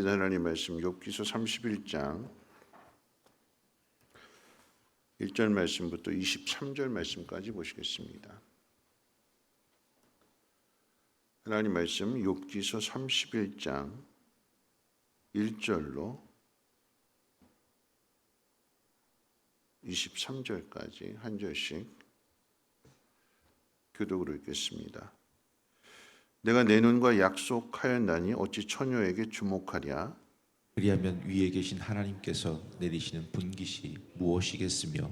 살아계신 하나님 말씀 욥기서 31장 1절 말씀부터 23절 말씀까지 보시겠습니다. 하나님 말씀 욥기서 31장 1절로 23절까지 한 절씩 교독으로 읽겠습니다. 내가 내 눈과 약속하였나니 어찌 처녀에게 주목하랴. 그리하면 위에 계신 하나님께서 내리시는 분깃이 무엇이겠으며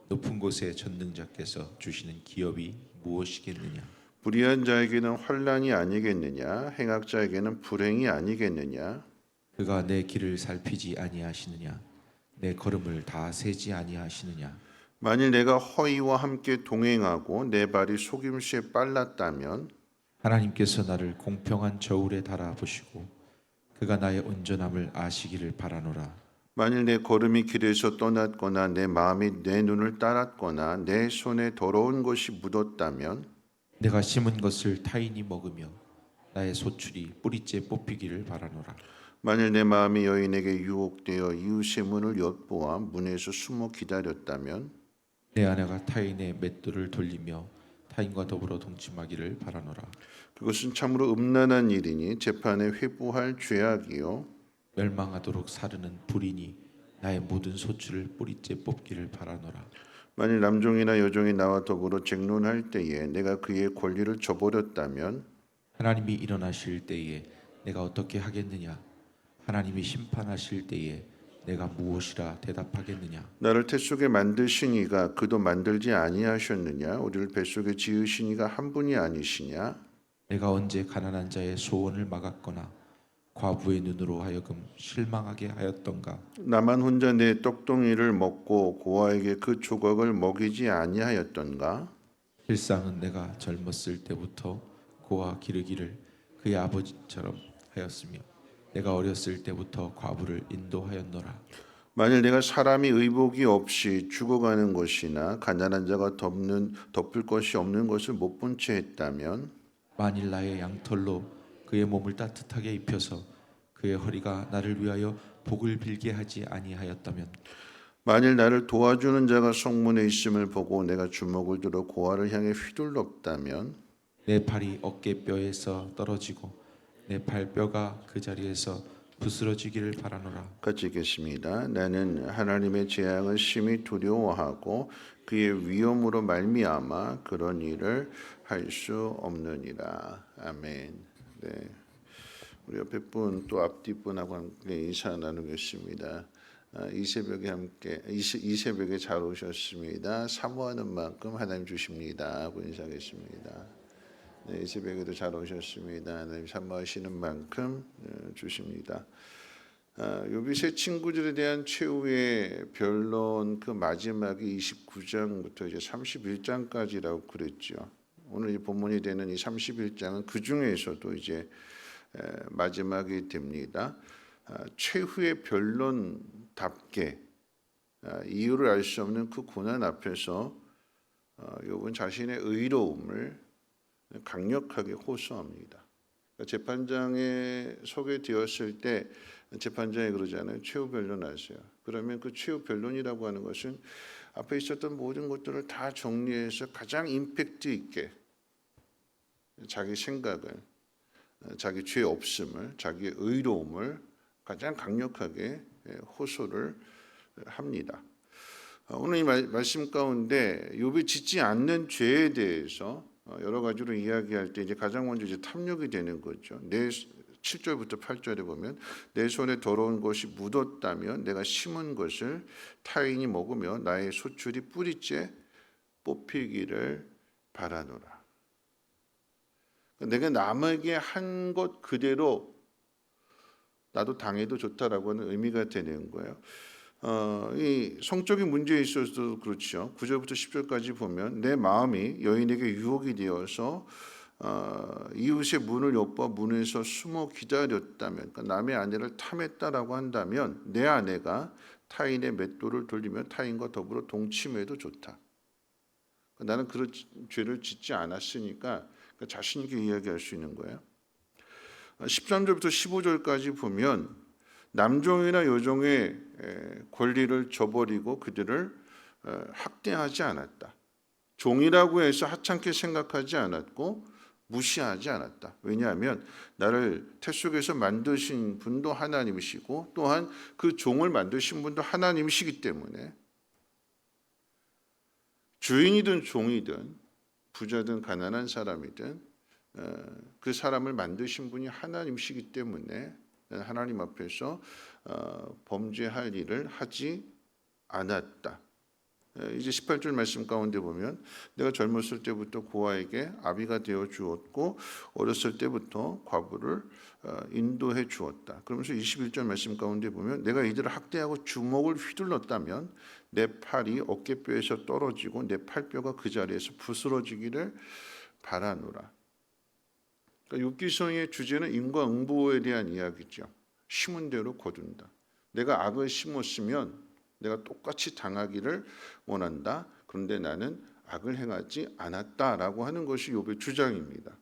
높은 곳에 전능자께서 주시는 기업이 무엇이겠느냐. 불의한 자에게는 환난이 아니겠느냐. 행악자에게는 불행이 아니겠느냐. 그가 내 길을 살피지 아니하시느냐. 내 걸음을 다 세지 아니하시느냐. 만일 내가 허위와 함께 동행하고 내 발이 속임수에 빨랐다면 하나님께서 나를 공평한 저울에 달아보시고 그가 나의 온전함을 아시기를 바라노라. 만일 내 걸음이 길에서 떠났거나 내 마음이 내 눈을 따랐거나 내 손에 더러운 것이 묻었다면 내가 심은 것을 타인이 먹으며 나의 소출이 뿌리째 뽑히기를 바라노라. 만일 내 마음이 여인에게 유혹되어 이웃의 문을 엿보아 문에서 숨어 기다렸다면 내 아내가 타인의 맷돌을 돌리며 타인과 더불어 동침하기를 바라노라. 그것은 참으로 음란한 일이니 재판에 회부할 죄악이요 멸망하도록 사르는 불이니 나의 모든 소출을 뿌리째 뽑기를 바라노라. 만일 남종이나 여종이 나와 더불어 쟁론할 때에 내가 그의 권리를 저버렸다면 하나님이 일어나실 때에 내가 어떻게 하겠느냐. 하나님이 심판하실 때에 내가 무엇이라 대답하겠느냐. 나를 태 속에 만드신 이가 그도 만들지 아니하셨느냐. 우리를 뱃속에 지으신 이가 한 분이 아니시냐. 내가 언제 가난한 자의 소원을 막았거나 과부의 눈으로 하여금 실망하게 하였던가. 나만 혼자 내 떡덩이를 먹고 고아에게 그 조각을 먹이지 아니하였던가. 실상은 내가 젊었을 때부터 고아 기르기를 그의 아버지처럼 하였으며 내가 어렸을 때부터 과부를 인도하였노라. 만일 내가 사람이 의복이 없이 죽어가는 것이나 가난한 자가 덮을 것이 없는 것을 못 본 채 했다면 만일 나의 양털로 그의 몸을 따뜻하게 입혀서 그의 허리가 나를 위하여 복을 빌게 하지 아니하였다면 만일 나를 도와주는 자가 성문에 있음을 보고 내가 주먹을 들어 고아를 향해 휘둘렀다면 내 팔이 어깨뼈에서 떨어지고 내 발뼈가 그 자리에서 부스러지기를 바라노라. 같이 읽겠습니다. 나는 하나님의 재앙을 심히 두려워하고 그의 위엄으로 말미암아 그런 일을 할 수 없느니라. 아멘. 네, 우리 옆에 분 또 앞뒤 분하고 함께 인사 나누겠습니다. 이 새벽에 잘 오셨습니다. 사모하는 만큼 하나님 주십니다 하고 인사하겠습니다. 네, 이 새벽에도 잘 오셨습니다. 하나님 사모하시는 만큼 주십니다. 욥이 세 친구들에 대한 최후의 변론 그 마지막이 29장부터 이제 31장까지라고 그랬죠. 오늘 이 본문이 되는 이 31장은 그 중에서도 이제 마지막이 됩니다. 최후의 변론답게 이유를 알 수 없는 그 고난 앞에서 욥은 자신의 의로움을 강력하게 호소합니다. 재판장에 소개되었을 때 재판장이 그러잖아요. 최후 변론하세요. 그러면 그 최후 변론이라고 하는 것은 앞에 있었던 모든 것들을 다 정리해서 가장 임팩트 있게 자기 생각을, 자기 죄 없음을, 자기의 의로움을 가장 강력하게 호소를 합니다. 오늘 이 말씀 가운데 욥이 짓지 않는 죄에 대해서 여러 가지로 이야기할 때 이제 가장 먼저 이제 탐욕이 되는 거죠. 7절부터 8절에 보면 내 손에 더러운 것이 묻었다면 내가 심은 것을 타인이 먹으며 나의 소출이 뿌리째 뽑히기를 바라노라. 내가 남에게 한 것 그대로 나도 당해도 좋다라고 하는 의미가 되는 거예요. 이 성적인 문제에 있어서도 그렇죠. 9절부터 10절까지 보면 내 마음이 여인에게 유혹이 되어서 이웃의 문을 엿봐 문에서 숨어 기다렸다면, 그러니까 남의 아내를 탐했다라고 한다면 내 아내가 타인의 맷돌을 돌리며 타인과 더불어 동침해도 좋다. 그러니까 나는 그런 죄를 짓지 않았으니까 자신 있게 이야기할 수 있는 거예요. 13절부터 15절까지 보면 남종이나 여종의 권리를 저버리고 그들을 학대하지 않았다. 종이라고 해서 하찮게 생각하지 않았고 무시하지 않았다. 왜냐하면 나를 태 속에서 만드신 분도 하나님이시고 또한 그 종을 만드신 분도 하나님이시기 때문에 주인이든 종이든 부자든 가난한 사람이든 그 사람을 만드신 분이 하나님이시기 때문에 하나님 앞에서 범죄할 일을 하지 않았다. 이제 18절 말씀 가운데 보면 내가 젊었을 때부터 고아에게 아비가 되어 주었고 어렸을 때부터 과부를 인도해 주었다. 그러면서 21절 말씀 가운데 보면 내가 이들을 학대하고 주먹을 휘둘렀다면 내 팔이 어깨뼈에서 떨어지고 내 팔뼈가 그 자리에서 부스러지기를 바라노라. 그러니까 욥기서의 주제는 인과응보에 대한 이야기죠. 심은 대로 거둔다. 내가 악을 심었으면 내가 똑같이 당하기를 원한다. 그런데 나는 악을 행하지 않았다라고 하는 것이 욥의 주장입니다.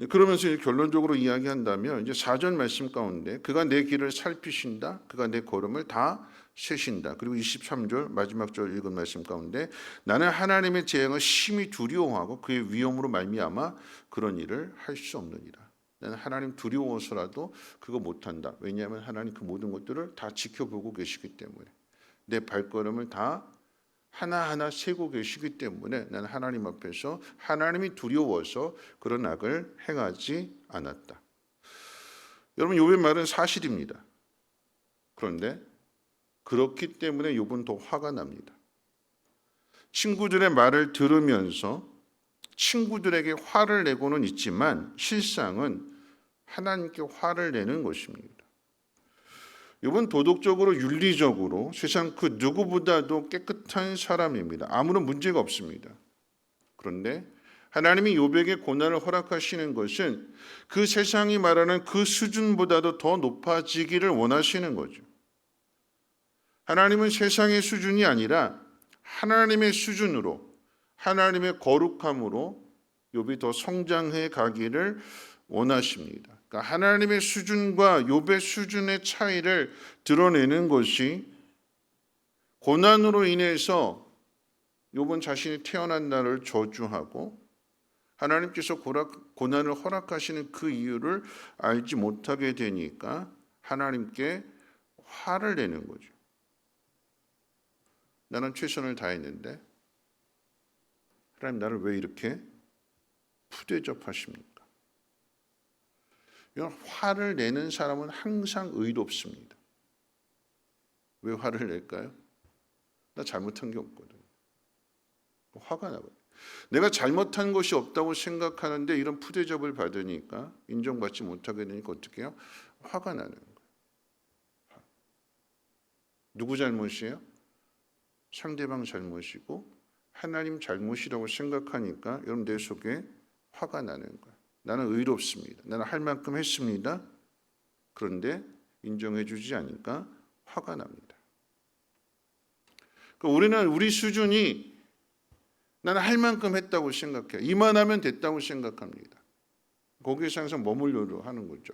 그러면서 결론적으로 이야기한다면 이제 4절 말씀 가운데 그가 내 길을 살피신다. 그가 내 걸음을 다 세신다. 그리고 23절 마지막 절 읽은 말씀 가운데 나는 하나님의 재앙을 심히 두려워하고 그의 위엄으로 말미암아 그런 일을 할 수 없느니라. 나는 하나님 두려워서라도 그거 못한다. 왜냐하면 하나님 그 모든 것들을 다 지켜보고 계시기 때문에 내 발걸음을 다 하나하나 세고 계시기 때문에 나는 하나님 앞에서 하나님이 두려워서 그런 악을 행하지 않았다. 여러분 욥의 말은 사실입니다. 그런데 그렇기 때문에 욥은 더 화가 납니다. 친구들의 말을 들으면서 친구들에게 화를 내고는 있지만 실상은 하나님께 화를 내는 것입니다. 욥은 도덕적으로 윤리적으로 세상 그 누구보다도 깨끗한 사람입니다. 아무런 문제가 없습니다. 그런데 하나님이 욥에게 고난을 허락하시는 것은 그 세상이 말하는 그 수준보다도 더 높아지기를 원하시는 거죠. 하나님은 세상의 수준이 아니라 하나님의 수준으로 하나님의 거룩함으로 욥이 더 성장해 가기를 원하십니다. 그러니까 하나님의 수준과 욥의 수준의 차이를 드러내는 것이 고난으로 인해서 욥은 자신이 태어난 날을 저주하고 하나님께서 고난을 허락하시는 그 이유를 알지 못하게 되니까 하나님께 화를 내는 거죠. 나는 최선을 다했는데 하나님 나를 왜 이렇게 푸대접하십니까? 이런 화를 내는 사람은 항상 의롭습니다. 왜 화를 낼까요? 나 잘못한 게 없거든. 화가 나거든. 내가 잘못한 것이 없다고 생각하는데 이런 푸대접을 받으니까 인정받지 못하게 되니까 어떻게 해요? 화가 나는 거예요. 누구 잘못이에요? 상대방 잘못이고 하나님 잘못이라고 생각하니까 여러분 내 속에 화가 나는 거예요. 나는 의롭습니다. 나는 할 만큼 했습니다. 그런데 인정해 주지 않으니까 화가 납니다. 그러니까 우리는 우리 수준이 나는 할 만큼 했다고 생각해요. 이만하면 됐다고 생각합니다. 거기에서 항상 머물려고 하는 거죠.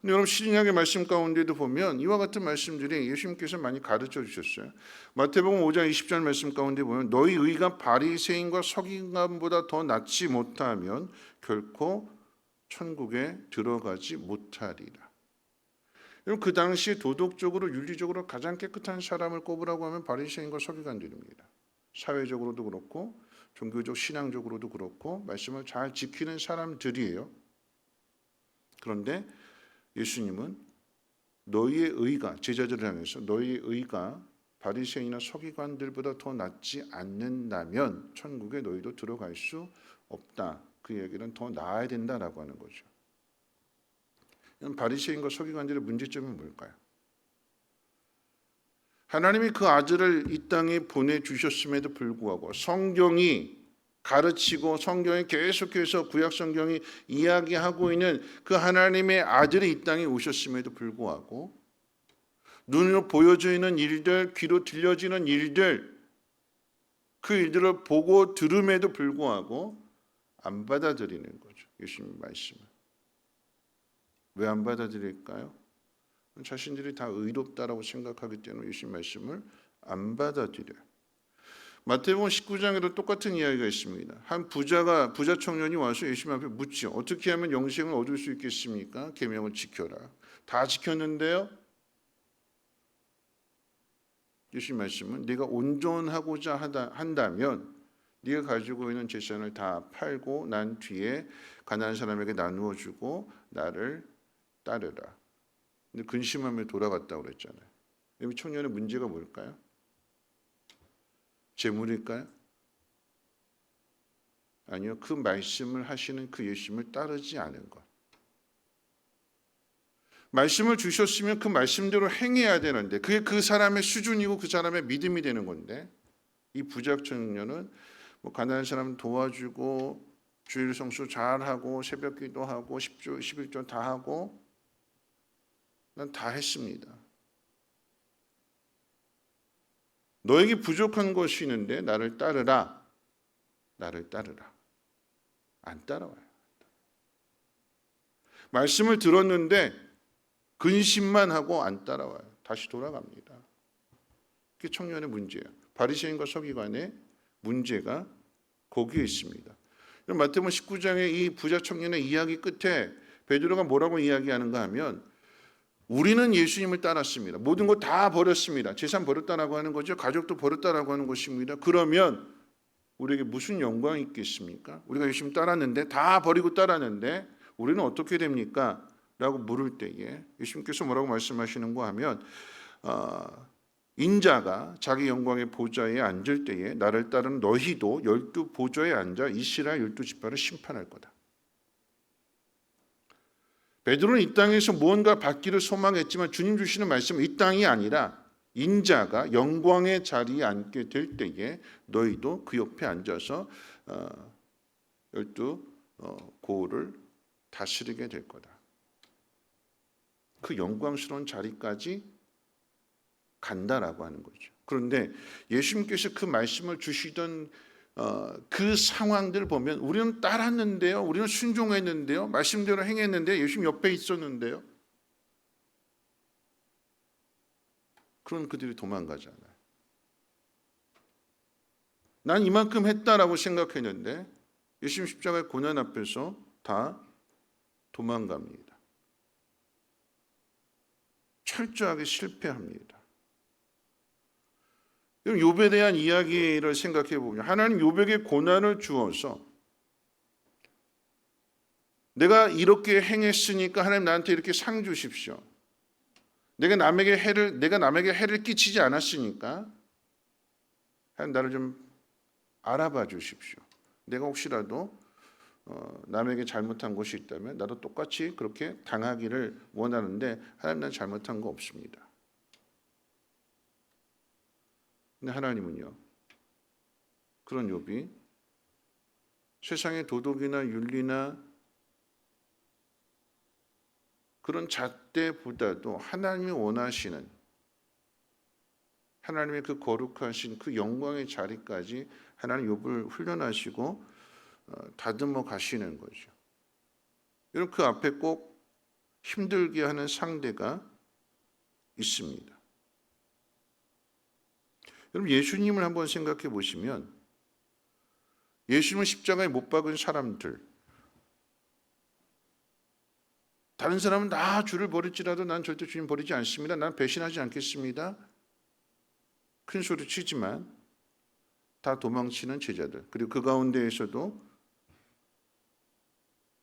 근데 여러분 신약의 말씀 가운데도 보면 이와 같은 말씀들이 예수님께서 많이 가르쳐 주셨어요. 마태복음 5장 20절 말씀 가운데 보면 너희 의가 바리새인과 서기관보다 더 낫지 못하면 결코 천국에 들어가지 못하리라. 여러분 그 당시 도덕적으로 윤리적으로 가장 깨끗한 사람을 꼽으라고 하면 바리새인과 서기관들입니다. 사회적으로도 그렇고 종교적 신앙적으로도 그렇고 말씀을 잘 지키는 사람들이에요. 그런데 예수님은 너희의 의가 제자들을 향해서 너희의 의가 바리새인이나 서기관들보다 더 낫지 않는다면 천국에 너희도 들어갈 수 없다. 그 얘기는 더 나아야 된다라고 하는 거죠. 바리새인과 서기관들의 문제점이 뭘까요? 하나님이 그 아들을 이 땅에 보내주셨음에도 불구하고 성경이 가르치고 성경이 계속해서 구약 성경이 이야기하고 있는 그 하나님의 아들이 이 땅에 오셨음에도 불구하고 눈으로 보여지는 일들, 귀로 들려지는 일들, 그 일들을 보고 들음에도 불구하고 안 받아들이는 거죠. 예수님 말씀을. 왜 안 받아들일까요? 자신들이 다 의롭다라고 생각하기 때문에 예수님 말씀을 안 받아들여요. 마태복음 19장에도 똑같은 이야기가 있습니다. 한 부자 청년이 와서 예수님 앞에 묻죠. 어떻게 하면 영생을 얻을 수 있겠습니까? 계명을 지켜라. 다 지켰는데요. 예수님 말씀은 네가 온전하고자 한다면 네가 가지고 있는 재산을 다 팔고 난 뒤에 가난한 사람에게 나누어 주고 나를 따르라. 근데 근심하며 돌아갔다고 그랬잖아요. 이 청년의 문제가 뭘까요? 재물일까요? 아니요. 그 말씀을 하시는 그 예수님을 따르지 않은 것. 말씀을 주셨으면 그 말씀대로 행해야 되는데 그게 그 사람의 수준이고 그 사람의 믿음이 되는 건데 이 부자 청년은 뭐 가난한 사람 도와주고 주일 성수 잘하고 새벽 기도하고 10조 11조 다 하고 난 다 했습니다. 너에게 부족한 것이 있는데 나를 따르라. 나를 따르라. 안 따라와요. 말씀을 들었는데 근심만 하고 안 따라와요. 다시 돌아갑니다. 그게 청년의 문제예요. 바리새인과 서기관의 문제가 거기에 있습니다. 마태복음 19장의 이 부자 청년의 이야기 끝에 베드로가 뭐라고 이야기하는가 하면 우리는 예수님을 따랐습니다. 모든 것 다 버렸습니다. 재산 버렸다라고 하는 거죠. 가족도 버렸다라고 하는 것입니다. 그러면 우리에게 무슨 영광이 있겠습니까? 우리가 예수님 따랐는데 다 버리고 따랐는데 우리는 어떻게 됩니까? 라고 물을 때에 예수님께서 뭐라고 말씀하시는가 하면 인자가 자기 영광의 보좌에 앉을 때에 나를 따르는 너희도 12 보좌에 앉아 이스라엘 12지파를 심판할 거다. 베드로는 이 땅에서 무언가 받기를 소망했지만 주님 주시는 말씀은 이 땅이 아니라 인자가 영광의 자리에 앉게 될 때에 너희도 그 옆에 앉아서 12 고을을 다스리게 될 거다. 그 영광스러운 자리까지 간다라고 하는 거죠. 그런데 예수님께서 그 말씀을 주시던 그 상황들 보면 우리는 따랐는데요. 우리는 순종했는데요. 말씀대로 행했는데요. 예수님 옆에 있었는데요. 그런 그들이 도망가잖아요. 난 이만큼 했다라고 생각했는데 예수님 십자가의 고난 앞에서 다 도망갑니다. 철저하게 실패합니다. 욥에 대한 이야기를 생각해 보면 하나님 욥에게 고난을 주어서 내가 이렇게 행했으니까 하나님 나한테 이렇게 상 주십시오. 내가 남에게 해를 끼치지 않았으니까 하나님 나를 좀 알아봐 주십시오. 내가 혹시라도 남에게 잘못한 것이 있다면 나도 똑같이 그렇게 당하기를 원하는데 하나님 난 잘못한 거 없습니다. 근데 하나님은요, 그런 욥이 세상의 도덕이나 윤리나 그런 잣대보다도 하나님이 원하시는 하나님의 그 거룩하신 그 영광의 자리까지 하나님 욥을 훈련하시고 다듬어 가시는 거죠. 여러분 그 앞에 꼭 힘들게 하는 상대가 있습니다. 여러분 예수님을 한번 생각해 보시면 예수님은 십자가에 못 박은 사람들 다른 사람은 다 주를 버릴지라도 난 절대 주님 버리지 않습니다. 난 배신하지 않겠습니다. 큰 소리 치지만 다 도망치는 제자들 그리고 그 가운데에서도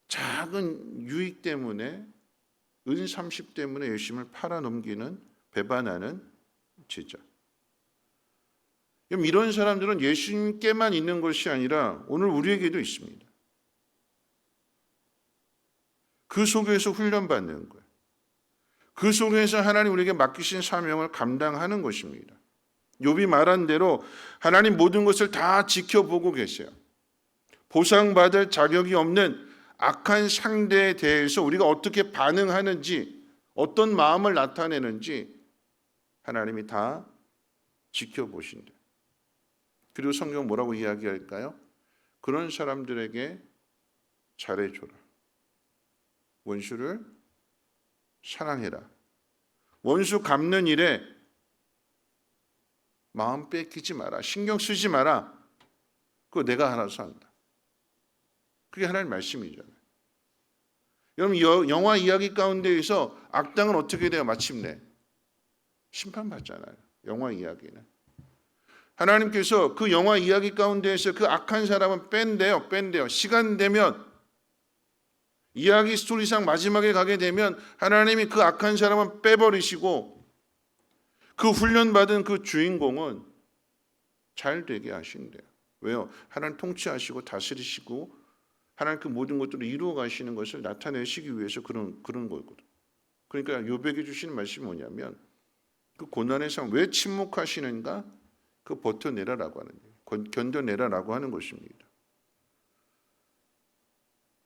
작은 유익 때문에 은 30 때문에 예수님을 팔아넘기는 배반하는 제자. 이런 사람들은 예수님께만 있는 것이 아니라 오늘 우리에게도 있습니다. 그 속에서 훈련받는 거예요. 그 속에서 하나님 우리에게 맡기신 사명을 감당하는 것입니다. 욥이 말한 대로 하나님 모든 것을 다 지켜보고 계세요. 보상받을 자격이 없는 악한 상대에 대해서 우리가 어떻게 반응하는지 어떤 마음을 나타내는지 하나님이 다 지켜보신다. 그리고 성경 뭐라고 이야기할까요? 그런 사람들에게 잘해줘라. 원수를 사랑해라. 원수 갚는 일에 마음 뺏기지 마라. 신경 쓰지 마라. 그거 내가 알아서 한다. 그게 하나님 말씀이잖아요. 여러분 영화 이야기 가운데에서 악당은 어떻게 돼요? 마침내 심판받잖아요. 영화 이야기는. 하나님께서 그 영화 이야기 가운데에서 그 악한 사람은 뺀대요. 시간 되면 이야기 스토리상 마지막에 가게 되면 하나님이 그 악한 사람은 빼버리시고 그 훈련받은 그 주인공은 잘 되게 하신대요. 왜요? 하나님 통치하시고 다스리시고 하나님 그 모든 것들을 이루어 가시는 것을 나타내시기 위해서 그런 거거든요. 그러니까 욥에게 주시는 말씀이 뭐냐면 그 고난의 상황 왜 침묵하시는가? 그 버텨내라라고 하는 거예요. 견뎌내라라고 하는 것입니다.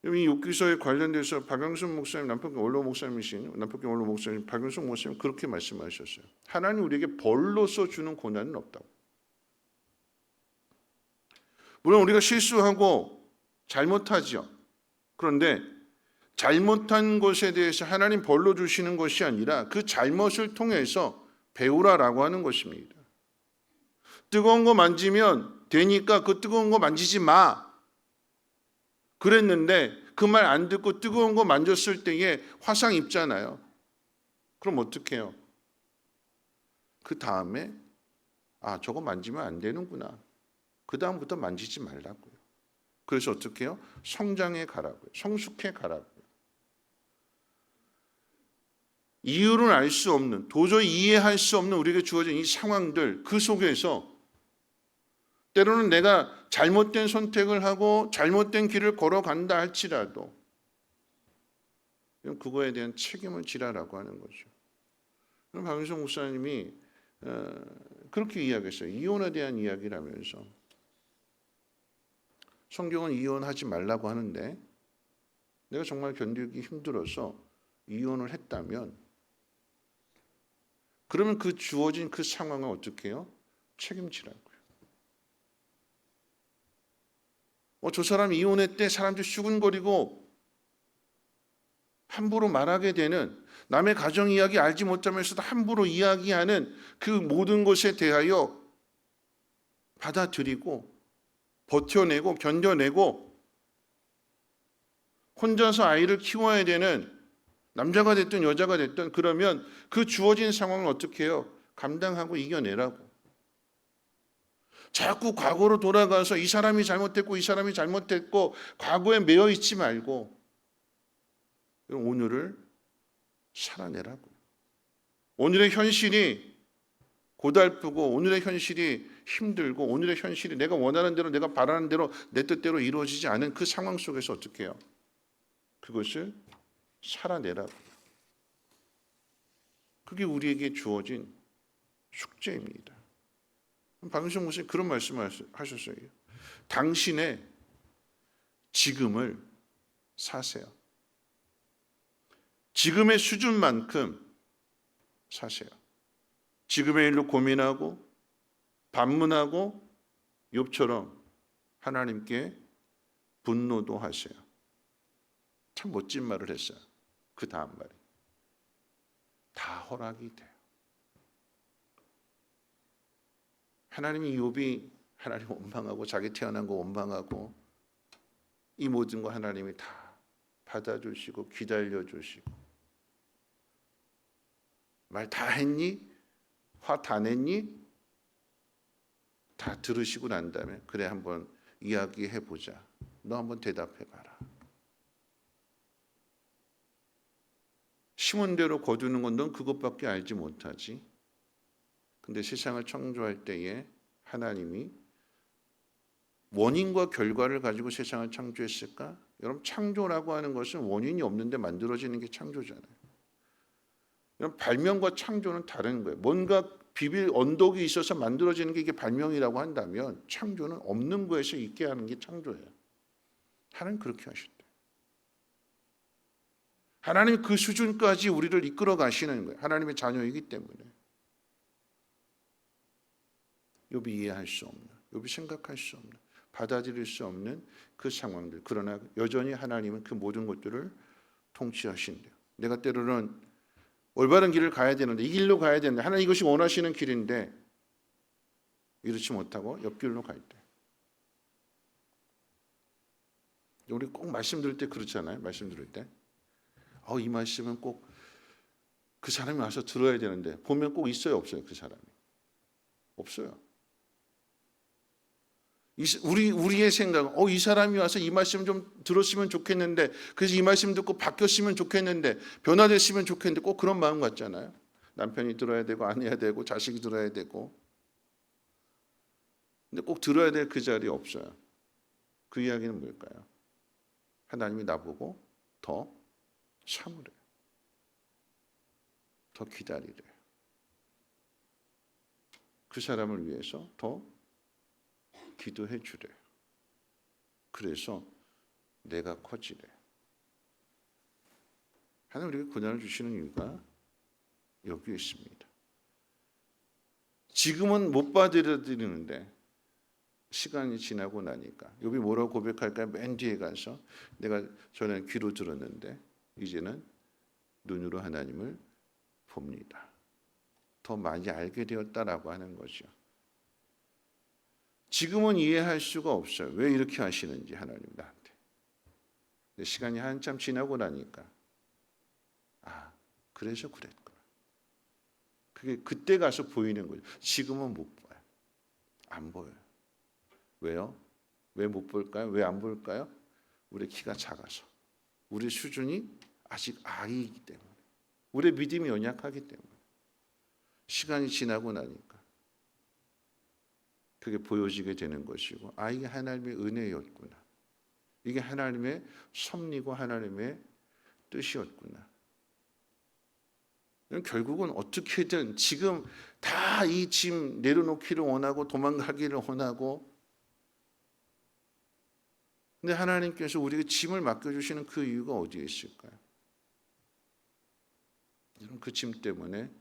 이 욥기서에 관련돼서 박영순 목사님, 남편교 원로 목사님이신 남편교 원로 목사님 박영순 목사님 그렇게 말씀하셨어요. 하나님 우리에게 벌로서 주는 고난은 없다고. 물론 우리가 실수하고 잘못하죠. 그런데 잘못한 것에 대해서 하나님 벌로 주시는 것이 아니라 그 잘못을 통해서 배우라라고 하는 것입니다. 뜨거운 거 만지면 되니까 그 뜨거운 거 만지지 마. 그랬는데 그 말 안 듣고 뜨거운 거 만졌을 때에 화상 입잖아요. 그럼 어떡해요? 그 다음에 저거 만지면 안 되는구나. 그 다음부터 만지지 말라고요. 그래서 어떻게 해요? 성장해 가라고요. 성숙해 가라고요. 이유를 알 수 없는, 도저히 이해할 수 없는 우리에게 주어진 이 상황들 그 속에서 때로는 내가 잘못된 선택을 하고 잘못된 길을 걸어간다 할지라도 그거에 대한 책임을 지라라고 하는 거죠. 박윤성 목사님이 그렇게 이야기했어요. 이혼에 대한 이야기를 하면서 성경은 이혼하지 말라고 하는데 내가 정말 견디기 힘들어서 이혼을 했다면 그러면 그 주어진 그 상황을 어떻게 해요? 책임지라고요. 저 사람이 이혼했대 사람들이 수근거리고 함부로 말하게 되는 남의 가정 이야기 알지 못하면서도 함부로 이야기하는 그 모든 것에 대하여 받아들이고 버텨내고 견뎌내고 혼자서 아이를 키워야 되는 남자가 됐든 여자가 됐든 그러면 그 주어진 상황을 어떻게 해요? 감당하고 이겨내라고. 자꾸 과거로 돌아가서 이 사람이 잘못했고 과거에 매여 있지 말고 오늘을 살아내라고. 오늘의 현실이 고달프고 오늘의 현실이 힘들고 오늘의 현실이 내가 원하는 대로 내가 바라는 대로 내 뜻대로 이루어지지 않은 그 상황 속에서 어떻게 해요? 그것을 살아내라고. 그게 우리에게 주어진 숙제입니다. 박윤성 목사님 그런 말씀을 하셨어요. 당신의 지금을 사세요. 지금의 수준만큼 사세요. 지금의 일로 고민하고 반문하고 욥처럼 하나님께 분노도 하세요. 참 멋진 말을 했어요. 그 다음 말이 다 허락이 돼요. 하나님이 욥이 하나님 원망하고 자기 태어난 거 원망하고 이 모든 거 하나님이 다 받아주시고 기다려주시고 말 다 했니? 화 다 냈니? 다 들으시고 난 다음에 그래 한번 이야기해보자. 너 한번 대답해봐라. 심은 대로 거두는 건 넌 그것밖에 알지 못하지. 근데 세상을 창조할 때에 하나님이 원인과 결과를 가지고 세상을 창조했을까? 여러분 창조라고 하는 것은 원인이 없는데 만들어지는 게 창조잖아요. 여러분 발명과 창조는 다른 거예요. 뭔가 비빌 언덕이 있어서 만들어지는 게 이게 발명이라고 한다면 창조는 없는 거에서 있게 하는 게 창조예요. 하나님 그렇게 하셨대요. 하나님 그 수준까지 우리를 이끌어 가시는 거예요. 하나님의 자녀이기 때문에. 욥이 이해할 수 없는, 욥이 생각할 수 없는, 받아들일 수 없는 그 상황들. 그러나 여전히 하나님은 그 모든 것들을 통치하신대요. 내가 때로는 올바른 길을 가야 되는데, 이 길로 가야 되는데, 하나님 이것이 원하시는 길인데 이렇지 못하고 옆길로 갈 때, 우리 꼭 말씀 들을 때 그렇잖아요. 말씀 들을 때 이 말씀은 꼭 그 사람이 와서 들어야 되는데, 보면 꼭 있어요, 없어요? 그 사람이 없어요. 우리의 생각은 이 사람이 와서 이 말씀 좀 들었으면 좋겠는데, 그래서 이 말씀 듣고 바뀌었으면 좋겠는데, 변화됐으면 좋겠는데, 꼭 그런 마음 같잖아요. 남편이 들어야 되고 아내야 되고 자식이 들어야 되고. 근데 꼭 들어야 될 그 자리에 없어요. 그 이야기는 뭘까요? 하나님이 나보고 더 참으래, 더 기다리래, 그 사람을 위해서 더 기도해 주래. 그래서 내가 커지래. 하나님 우리에게 고난을 주시는 이유가 여기에 있습니다. 지금은 못 받아들이는데 시간이 지나고 나니까, 욥이 뭐라고 고백할까요? 맨 뒤에 가서 내가 전에 귀로 들었는데 이제는 눈으로 하나님을 봅니다. 더 많이 알게 되었다라고 하는 거죠. 지금은 이해할 수가 없어요. 왜 이렇게 하시는지 하나님 나한테. 근데 시간이 한참 지나고 나니까 그래서 그랬구나. 그게 그때 가서 보이는 거죠. 지금은 못 봐요. 안 보여요. 왜요? 왜 못 볼까요? 왜 안 볼까요? 우리 키가 작아서, 우리 수준이 아직 아이이기 때문에, 우리 믿음이 연약하기 때문에. 시간이 지나고 나니까 그게 보여지게 되는 것이고, 이게 하나님의 은혜였구나, 이게 하나님의 섭리고 하나님의 뜻이었구나. 결국은 어떻게든 지금 다 이 짐 내려놓기를 원하고 도망가기를 원하고, 근데 하나님께서 우리에게 짐을 맡겨주시는 그 이유가 어디에 있을까요? 그 짐 때문에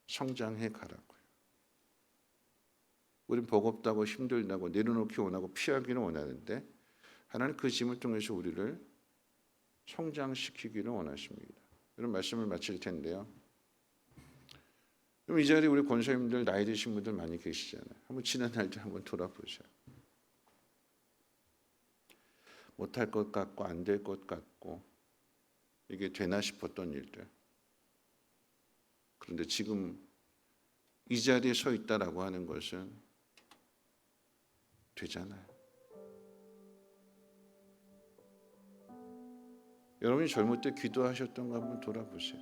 성장해 가라고요. 우린 버겁다고 힘들다고 내려놓기 원하고 피하기를 원하는데, 하나님 그 짐을 통해서 우리를 성장시키기를 원하십니다. 이런 말씀을 마칠 텐데요. 그럼 이 자리에 우리 권사님들, 나이 드신 분들 많이 계시잖아요. 한번 지난 날들 한번 돌아보세요. 못할 것 같고 안 될 것 같고 이게 되나 싶었던 일들, 그런데 지금 이 자리에 서 있다라고 하는 것은 되잖아요. 여러분이 젊을 때 기도하셨던 거 한번 돌아보세요.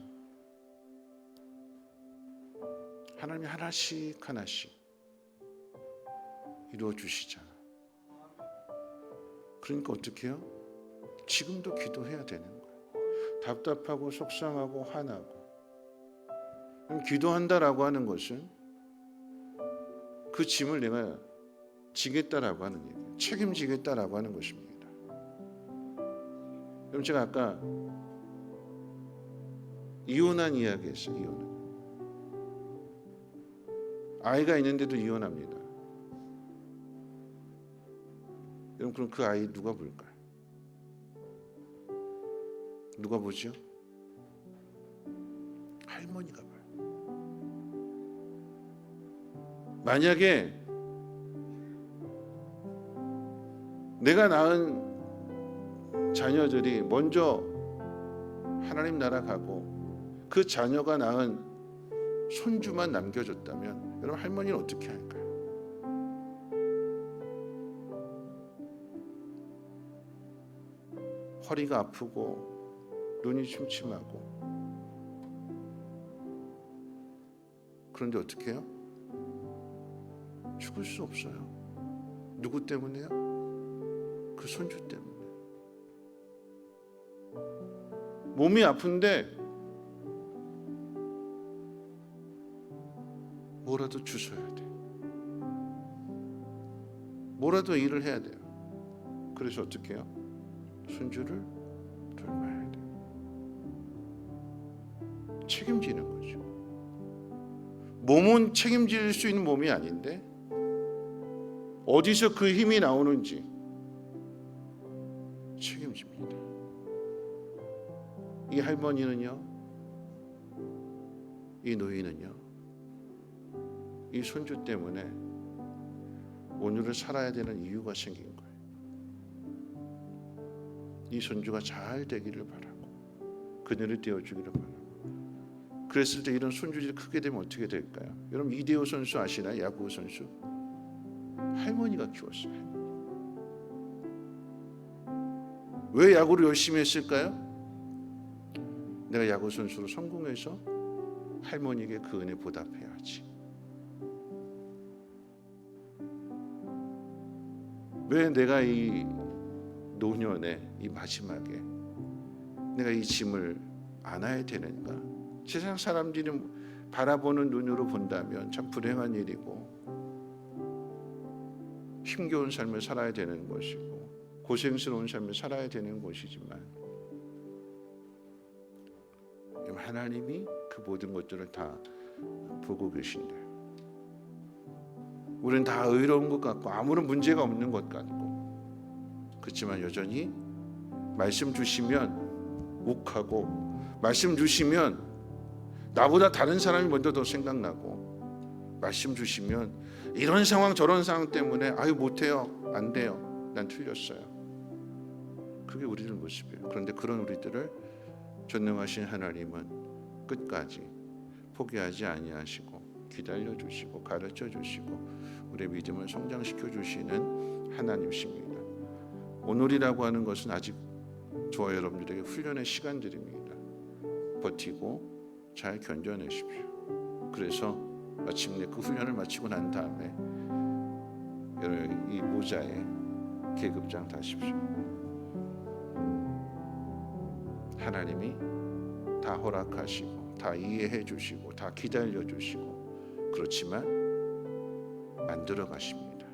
하나님이 하나씩 하나씩 이루어 주시잖아. 그러니까 어떻게 해요? 지금도 기도해야 되는 거예요. 답답하고 속상하고 화나고. 그럼 기도한다라고 하는 것은 그 짐을 내가 지겠다라고 하는 얘기예요. 책임지겠다라고 하는 것입니다. 그럼 제가 아까 이혼한 이야기 했어요. 이혼은. 아이가 있는데도 이혼합니다. 여러분, 그럼 그 아이 누가 볼까요? 누가 보죠? 할머니가 봐요. 만약에 내가 낳은 자녀들이 먼저 하나님 나라 가고 그 자녀가 낳은 손주만 남겨줬다면, 여러분 할머니는 어떻게 할까요? 허리가 아프고 눈이 침침하고. 그런데 어떻게 해요? 죽을 수 없어요. 누구 때문에요? 그 손주 때문에. 몸이 아픈데 뭐라도 주셔야 돼. 뭐라도 일을 해야 돼요. 그래서 어떻게 해요? 손주를 돌봐야 돼요. 책임지는 거죠. 몸은 책임질 수 있는 몸이 아닌데 어디서 그 힘이 나오는지 책임집니다. 이 할머니는요, 이 노인은요, 이 손주 때문에 오늘을 살아야 되는 이유가 생긴 거예요. 이 손주가 잘 되기를 바라고 그녀를 떼어주기를 바라고. 그랬을 때 이런 손주들이 크게 되면 어떻게 될까요? 여러분 이대호 선수 아시나요? 야구 선수. 할머니가 키웠어요. 왜 야구를 열심히 했을까요? 내가 야구 선수로 성공해서 할머니에게 그 은혜 보답해야지. 왜 내가 이 노년의 이 마지막에 내가 이 짐을 안아야 되는가? 세상 사람들이 바라보는 눈으로 본다면 참 불행한 일이고 힘겨운 삶을 살아야 되는 것이고 고생스러운 삶을 살아야 되는 것이지만 하나님이 그 모든 것들을 다 보고 계신데 우리는 다 의로운 것 같고 아무런 문제가 없는 것 같고 그렇지만 여전히 말씀 주시면 욱하고 말씀 주시면 나보다 다른 사람이 먼저 더 생각나고 말씀 주시면 이런 상황 저런 상황 때문에 아유 못해요 안 돼요 난 틀렸어요. 그게 우리들 모습이에요. 그런데 그런 우리들을 전능하신 하나님은 끝까지 포기하지 아니하시고 기다려 주시고 가르쳐 주시고 우리의 믿음을 성장시켜 주시는 하나님이십니다. 오늘이라고 하는 것은 아직 저와 여러분들에게 훈련의 시간들입니다. 버티고 잘 견뎌내십시오. 그래서 마침내 그 훈련을 마치고 난 다음에 여러분 이 모자에 계급장 다십시오. 하나님이 다 허락하시고 다 이해해 주시고 다 기다려 주시고 그렇지만 만들어 가십니다.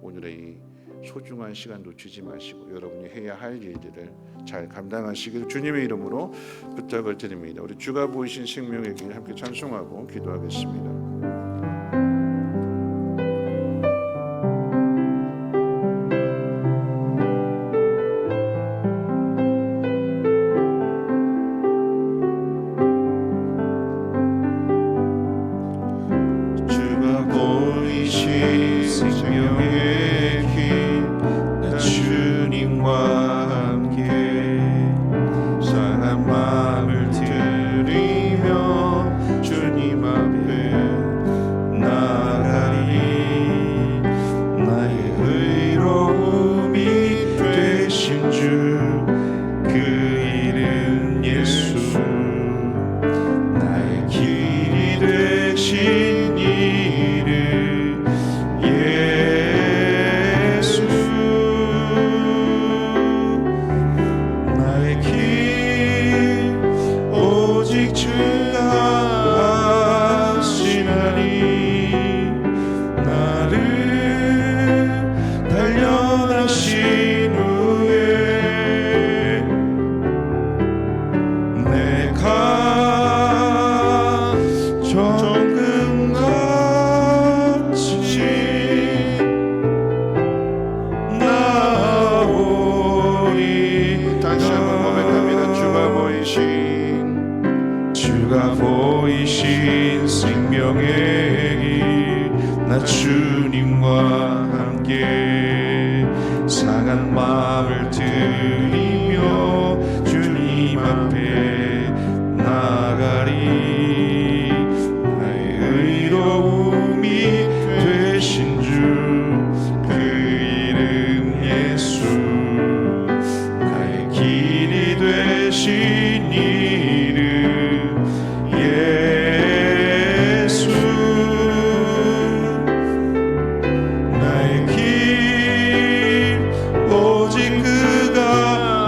오늘의 이 소중한 시간 놓치지 마시고 여러분이 해야 할 일들을 잘 감당하시길 주님의 이름으로 부탁을 드립니다. 우리 주가 보이신 생명의 길 함께 찬송하고 기도하겠습니다. 주가 보이신 생명의 길 나 주님과 함께 상한 마음을 들이며 주님 앞에 나가리 나의 의로움이 되신 주 그 이름 예수 나의 길이 되신 이름 예수 나의 길 오직 그가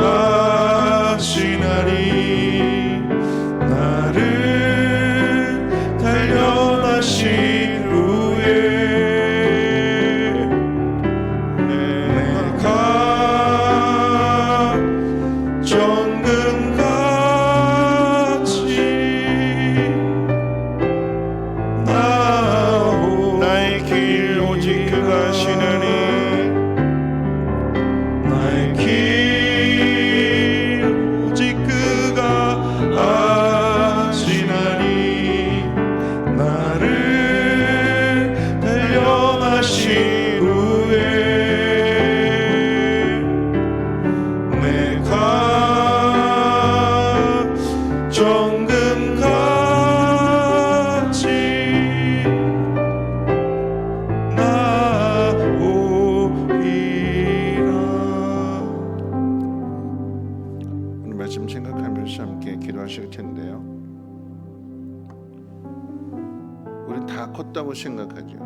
다 컸다고 생각하죠.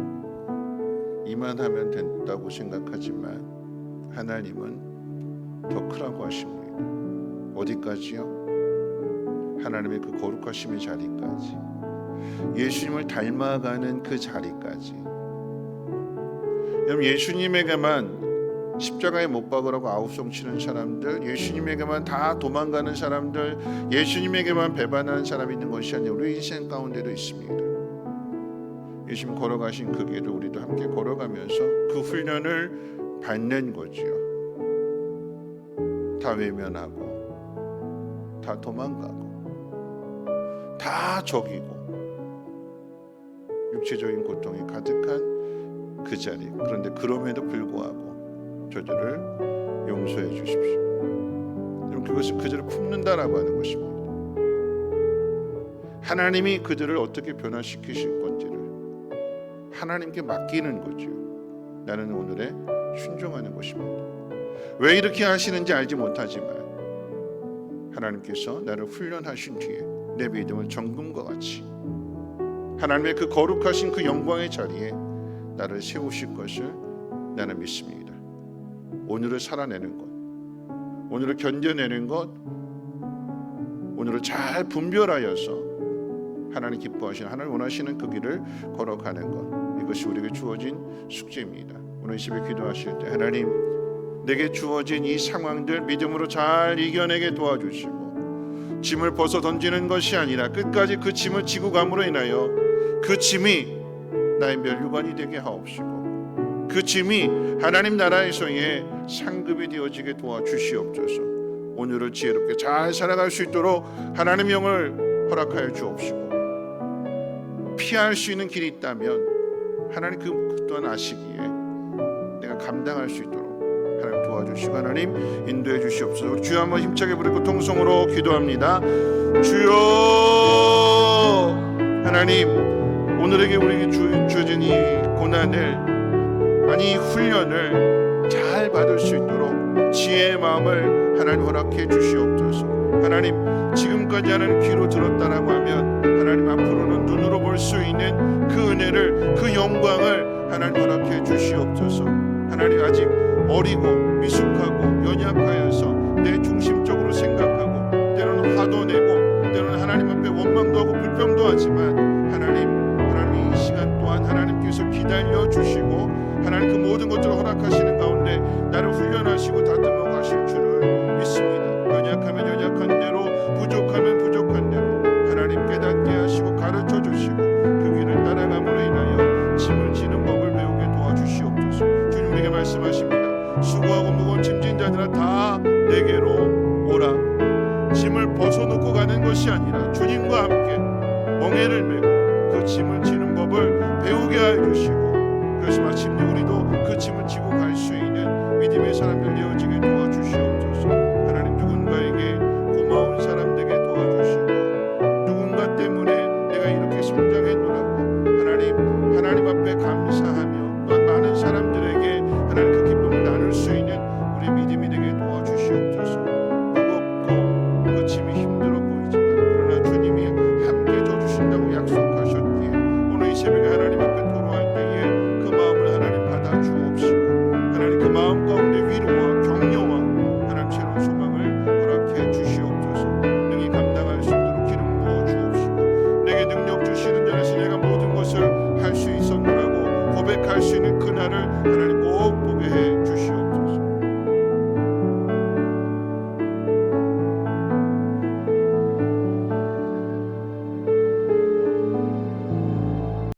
이만하면 된다고 생각하지만 하나님은 더 크라고 하십니다. 어디까지요? 하나님의 그 거룩하심의 자리까지, 예수님을 닮아가는 그 자리까지. 여러분, 예수님에게만 십자가에 못 박으라고 아우성 치는 사람들, 예수님에게만 다 도망가는 사람들, 예수님에게만 배반하는 사람이 있는 것이 아니라 우리 인생 가운데도 있습니다. 예수님 걸어가신 그 길을 우리도 함께 걸어가면서 그 훈련을 받는 거지요. 다 외면하고, 다 도망가고, 다 적이고, 육체적인 고통이 가득한 그 자리. 그런데 그럼에도 불구하고 저들을 용서해 주십시오. 여러분, 그것은 그들을 품는다라고 하는 것입니다. 하나님이 그들을 어떻게 변화시키실 건지를 하나님께 맡기는 거죠. 나는 오늘에 순종하는 것입니다. 왜 이렇게 하시는지 알지 못하지만 하나님께서 나를 훈련하신 뒤에 내 믿음을 정금과 같이 하나님의 그 거룩하신 그 영광의 자리에 나를 세우실 것을 나는 믿습니다. 오늘을 살아내는 것, 오늘을 견뎌내는 것, 오늘을 잘 분별하여서 하나님 기뻐하시는, 하나님 원하시는 그 길을 걸어가는 것, 이것이 우리에게 주어진 숙제입니다. 오늘 이 시간에 기도하실 때 하나님, 내게 주어진 이 상황들 믿음으로 잘 이겨내게 도와주시고, 짐을 벗어 던지는 것이 아니라 끝까지 그 짐을 지고 감으로 인하여 그 짐이 나의 멸류관이 되게 하옵시고, 그 짐이 하나님 나라에서의 상급이 되어지게 도와주시옵소서. 오늘을 지혜롭게 잘 살아갈 수 있도록 하나님 영을 허락하여 주옵시고, 피할 수 있는 길이 있다면 하나님 그 또한 아시기에 내가 감당할 수 있도록 하나님 도와주시고 하나님 인도해 주시옵소서. 주여 한번 힘차게 부르고 통성으로 기도합니다. 주여, 하나님 오늘에게 우리에게 주어진 이 고난을, 아니 훈련을 잘 받을 수 있도록 지혜의 마음을 하나님 허락해 주시옵소서. 하나님, 지금까지 하나님 귀로 들었다라고 하면 하나님 앞으로는 눈으로 볼 수 있는 그 은혜를, 그 영광을 하나님 허락해 주시옵소서. 하나님, 아직 어리고 미숙하고 연약하여서 내 중심적으로 생각하고 때로는 화도 내고 때로는 하나님 앞에 원망도 하고 불평도 하지만 하나님 이 시간 또한 하나님께서 기다려 주시고 하나님 그 모든 것들을 허락하시는 가운데 나를 훈련하시고 다듬어 가실 줄을 믿습니다. 연약하면 연약한 대로, 부족하면 부족한 대로 하나님 깨닫게 하시고 가르쳐 주시고 그 길을 따라감으로 인하여 짐을 지는 법을 배우게 도와주시옵소서. 주님, 우리에게 말씀하십니다. 수고하고 무거운 짐진 자들아 다 내게로 오라. 짐을 벗어놓고 가는 것이 아니라 주님과 함께 멍에를 메고 그 짐을 지는 법을 배우게 하여 주시고, 그래서 마침내 우리도 그 짐을 지고 갈 수 있는 믿음의 사람들 되어지게 도와주시옵소서. 하나님, 누군가에게 고마운 사람 되게 도와주시고, 누군가 때문에 내가 이렇게 성장했노라고 하나님 앞에 감사하며 또한 많은 사람들에게 하나님 그 기쁨을 나눌 수 있는 우리 믿음이 되게 도와주시옵소서. 무겁고 그 짐이